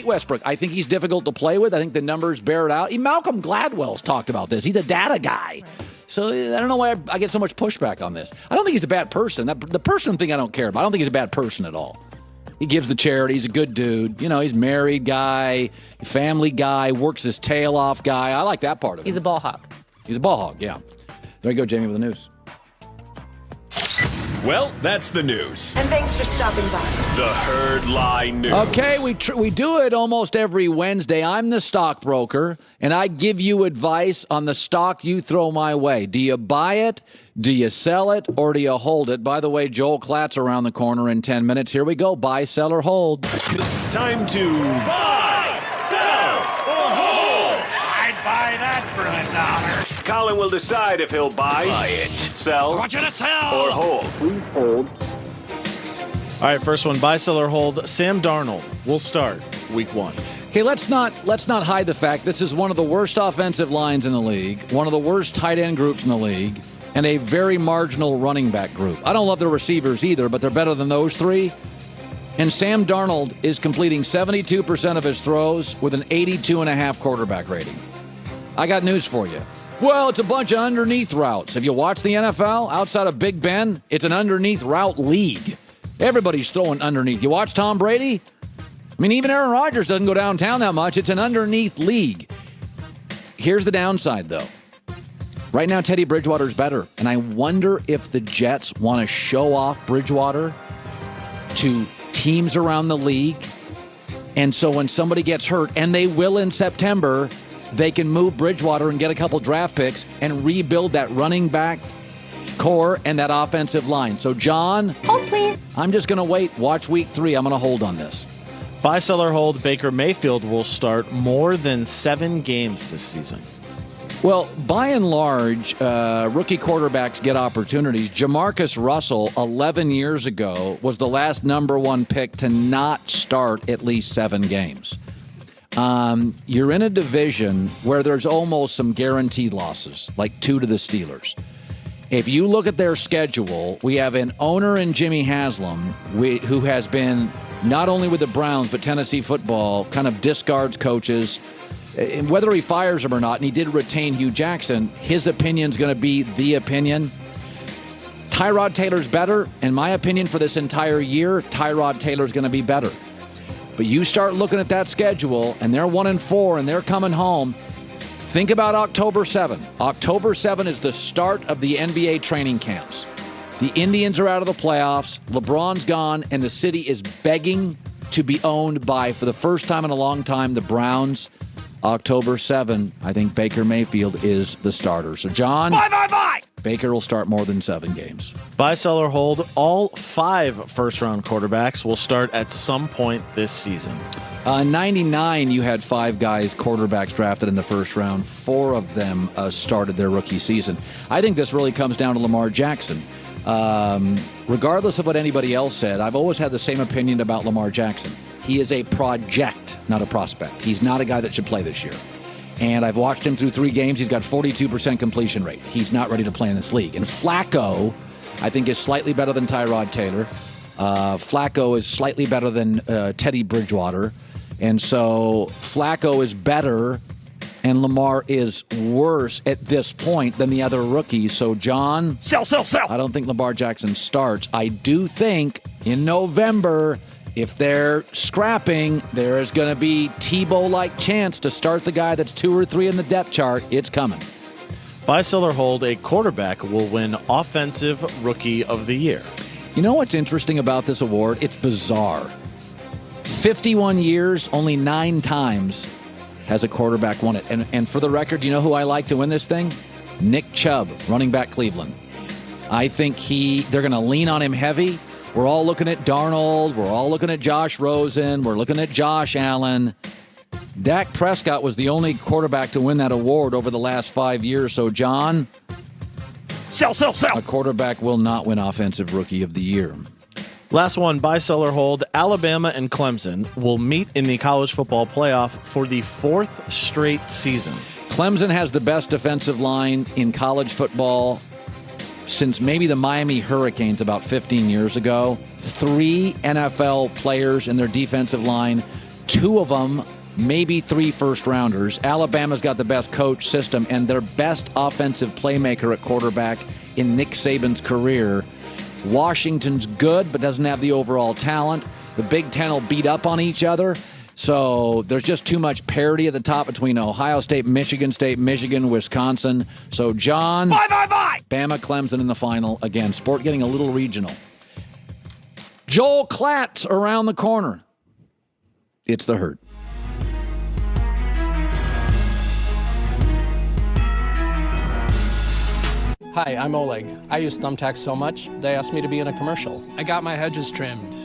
Westbrook. I think he's difficult to play with. I think the numbers bear it out. Malcolm Gladwell's talked about this. He's a data guy. So I don't know why I get so much pushback on this. I don't think he's a bad person. The person thing I don't care about. I don't think he's a bad person at all. He gives the charity. He's a good dude. He's a married guy, family guy, works his tail off guy. I like that part of it. He's a ball hog. He's a ball hog, yeah. There you go, Jamie, with the news. Well, that's the news. And thanks for stopping by. The Herd Lie News. Okay, we do it almost every Wednesday. I'm the stockbroker, and I give you advice on the stock you throw my way. Do you buy it? Do you sell it? Or do you hold it? By the way, Joel Klatt's around the corner in 10 minutes. Here we go. Buy, sell, or hold. Time to buy, sell, or hold. I'd buy that for $1. Colin will decide if he'll buy it, sell, I want you to sell. or hold. Please hold. All right, first one, buy, sell, or hold. Sam Darnold will start week 1. Okay, let's not hide the fact this is one of the worst offensive lines in the league, one of the worst tight end groups in the league, and a very marginal running back group. I don't love the receivers either, but they're better than those three. And Sam Darnold is completing 72% of his throws with an 82.5 quarterback rating. I got news for you. Well, it's a bunch of underneath routes. Have you watched the NFL? Outside of Big Ben, it's an underneath route league. Everybody's throwing underneath. You watch Tom Brady? I mean, even Aaron Rodgers doesn't go downtown that much. It's an underneath league. Here's the downside, though. Right now, Teddy Bridgewater's better. And I wonder if the Jets want to show off Bridgewater to teams around the league. And so when somebody gets hurt, and they will in September, they can move Bridgewater and get a couple draft picks and rebuild that running back core and that offensive line. So, John, Hold, please. I'm just going to wait. Watch week 3. I'm going to hold on this. Buy, sell, or hold. Baker Mayfield will start more than 7 games this season. Well, by and large, rookie quarterbacks get opportunities. Jamarcus Russell, 11 years ago, was the last number 1 pick to not start at least 7 games. You're in a division where there's almost some guaranteed losses, like 2 to the Steelers. If you look at their schedule, we have an owner in Jimmy Haslam who has been not only with the Browns, but Tennessee football, kind of discards coaches. And whether he fires them or not, and he did retain Hugh Jackson, his opinion's going to be the opinion. Tyrod Taylor's better. In my opinion, for this entire year, Tyrod Taylor's going to be better. But you start looking at that schedule, and they're 1-4, and they're coming home. Think about October 7. October 7 is the start of the NBA training camps. The Indians are out of the playoffs. LeBron's gone, and the city is begging to be owned by, for the first time in a long time, the Browns. October 7, I think Baker Mayfield is the starter. So, John, Buy. Baker will start more than 7 games. Buy, sell, or hold. All 5 first-round quarterbacks will start at some point this season. 99, you had 5 guys, quarterbacks drafted in the first round. 4 of them started their rookie season. I think this really comes down to Lamar Jackson. Regardless of what anybody else said, I've always had the same opinion about Lamar Jackson. He is a project, not a prospect. He's not a guy that should play this year. And I've watched him through 3 games. He's got 42% completion rate. He's not ready to play in this league. And Flacco, I think, is slightly better than Tyrod Taylor. Flacco is slightly better than Teddy Bridgewater. And so Flacco is better, and Lamar is worse at this point than the other rookies. So, John, Sell. I don't think Lamar Jackson starts. I do think in November, if they're scrapping, there is going to be Tebow-like chance to start the guy that's 2 or 3 in the depth chart. It's coming. Buy, sell, or hold. A quarterback will win Offensive Rookie of the Year. You know what's interesting about this award? It's bizarre. 51 years, only 9 times has a quarterback won it. And for the record, you know who I like to win this thing? Nick Chubb, running back Cleveland. I think they're going to lean on him heavy. We're all looking at Darnold. We're all looking at Josh Rosen. We're looking at Josh Allen. Dak Prescott was the only quarterback to win that award over the last 5 years. So, John, Sell. a quarterback will not win Offensive Rookie of the Year. Last one, buy, sell, or hold. Alabama and Clemson will meet in the college football playoff for the 4th straight season. Clemson has the best defensive line in college football since maybe the Miami Hurricanes about 15 years ago. 3 NFL players in their defensive line, 2 of them, maybe 3 first-rounders. Alabama's got the best coach system and their best offensive playmaker at quarterback in Nick Saban's career. Washington's good, but doesn't have the overall talent. The Big Ten will beat up on each other. So there's just too much parity at the top between Ohio State, Michigan, Wisconsin. So, John, Bye. Bama, Clemson in the final. Again, sport getting a little regional. Joel Klatt's around the corner. It's the Herd. Hi, I'm Oleg. I use thumbtacks so much, they asked me to be in a commercial. I got my hedges trimmed.